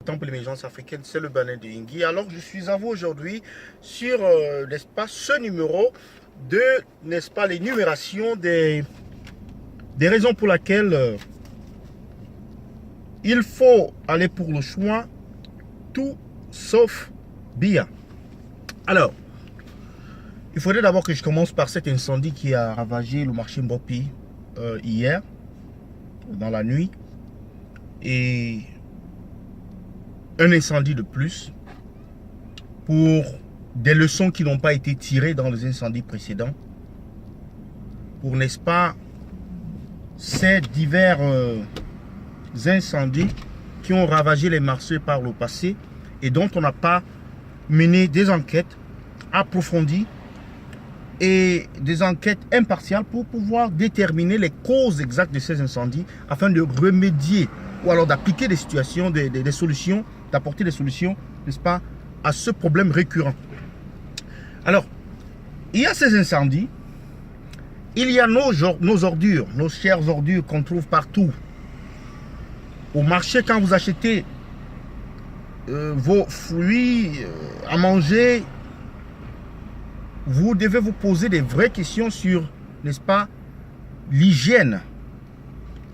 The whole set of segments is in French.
Temple d'émergence africaine, c'est le Bénin de Ingui. Alors, je suis à vous aujourd'hui sur, n'est-ce pas, ce numéro de, n'est-ce pas, l'énumération des raisons pour lesquelles il faut aller pour le choix, tout sauf BIA. Alors, il faudrait d'abord que je commence par cet incendie qui a ravagé le marché Mbopi hier, dans la nuit. Et un incendie de plus pour des leçons qui n'ont pas été tirées dans les incendies précédents. Pour, n'est-ce pas, ces divers incendies qui ont ravagé les marchés par le passé et dont on n'a pas mené des enquêtes approfondies et des enquêtes impartiales pour pouvoir déterminer les causes exactes de ces incendies afin de remédier ou alors d'appliquer des situations, des solutions, d'apporter des solutions, n'est-ce pas, à ce problème récurrent. Alors, il y a ces incendies, il y a nos ordures, nos chères ordures qu'on trouve partout. Au marché, quand vous achetez vos fruits à manger, vous devez vous poser des vraies questions sur, n'est-ce pas, l'hygiène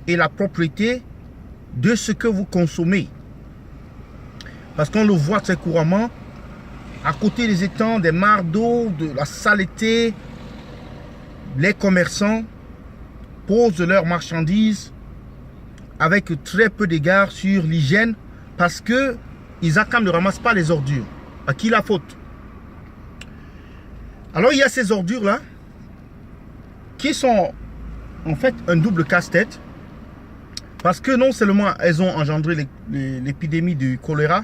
et la propriété de ce que vous consommez. Parce qu'on le voit très couramment, à côté des étangs, des mares d'eau, de la saleté, les commerçants posent leurs marchandises avec très peu d'égard sur l'hygiène parce que ils ne ramassent pas les ordures. À qui la faute? Alors il y a ces ordures-là qui sont en fait un double casse-tête. Parce que non seulement elles ont engendré l'épidémie du choléra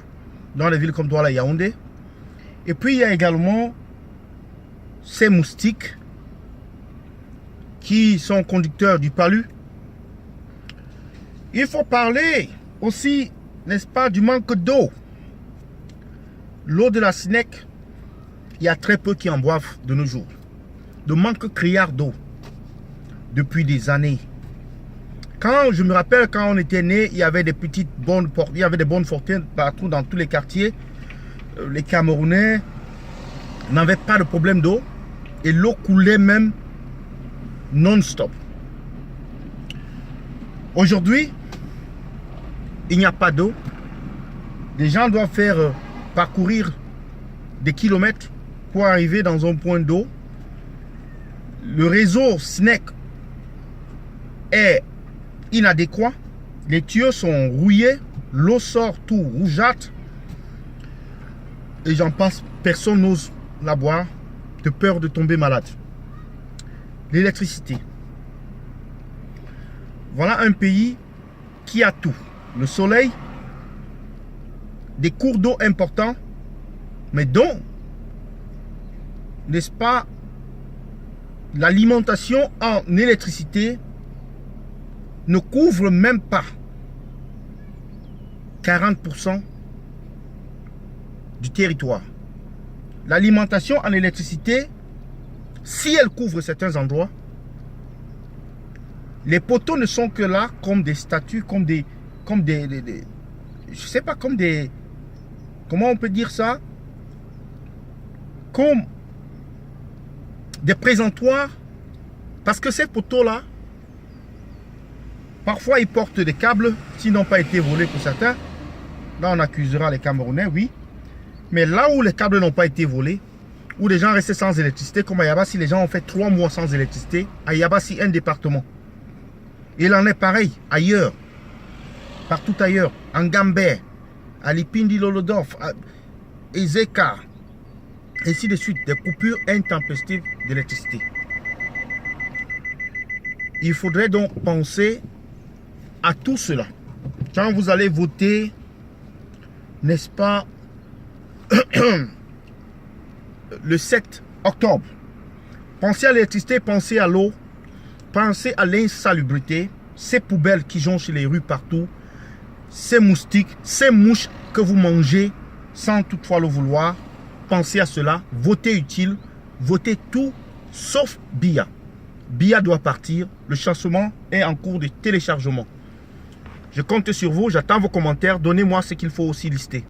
dans les villes comme Douala et Yaoundé, et puis il y a également ces moustiques qui sont conducteurs du palu. Il faut parler aussi, n'est-ce pas, du manque d'eau. L'eau de la Sinec, il y a très peu qui en boivent de nos jours. De manque criard d'eau depuis des années. Quand je me rappelle, quand on était né, il y avait des petites bonnes portes, il y avait des bonnes fortunes partout dans tous les quartiers. Les Camerounais n'avaient pas de problème d'eau et l'eau coulait même non-stop. Aujourd'hui, il n'y a pas d'eau. Les gens doivent faire parcourir des kilomètres pour arriver dans un point d'eau. Le réseau SNEC est inadéquat, les tuyaux sont rouillés, l'eau sort tout rougeâtre et j'en passe, personne n'ose la boire de peur de tomber malade. L'électricité. Voilà un pays qui a tout. Le soleil, des cours d'eau importants, mais dont, n'est-ce pas, l'alimentation en électricité ne couvre même pas 40% du territoire. L'alimentation en électricité, si elle couvre certains endroits, les poteaux ne sont que là comme des statues, comme des je sais pas, comme des, comment on peut dire ça, comme des présentoirs, parce que ces poteaux-là, parfois, ils portent des câbles, s'ils n'ont pas été volés pour certains. Là, on accusera les Camerounais, oui. Mais là où les câbles n'ont pas été volés, où les gens restaient sans électricité, comme à Yabassi, les gens ont fait 3 mois sans électricité. À Yabassi, un département. Il en est pareil ailleurs. Partout ailleurs. En Gambé, à Lipindi, Lolodorf, à Ezeka, ainsi de suite. Des coupures intempestives d'électricité. Il faudrait donc penser à tout cela. Quand vous allez voter, n'est-ce pas, le 7 octobre, pensez à l'électricité, pensez à l'eau, pensez à l'insalubrité, ces poubelles qui jonchent les rues partout, ces moustiques, ces mouches que vous mangez sans toutefois le vouloir. Pensez à cela, votez utile, votez tout sauf BIA. BIA doit partir, le chancement est en cours de téléchargement. Je compte sur vous, j'attends vos commentaires. Donnez-moi ce qu'il faut aussi lister.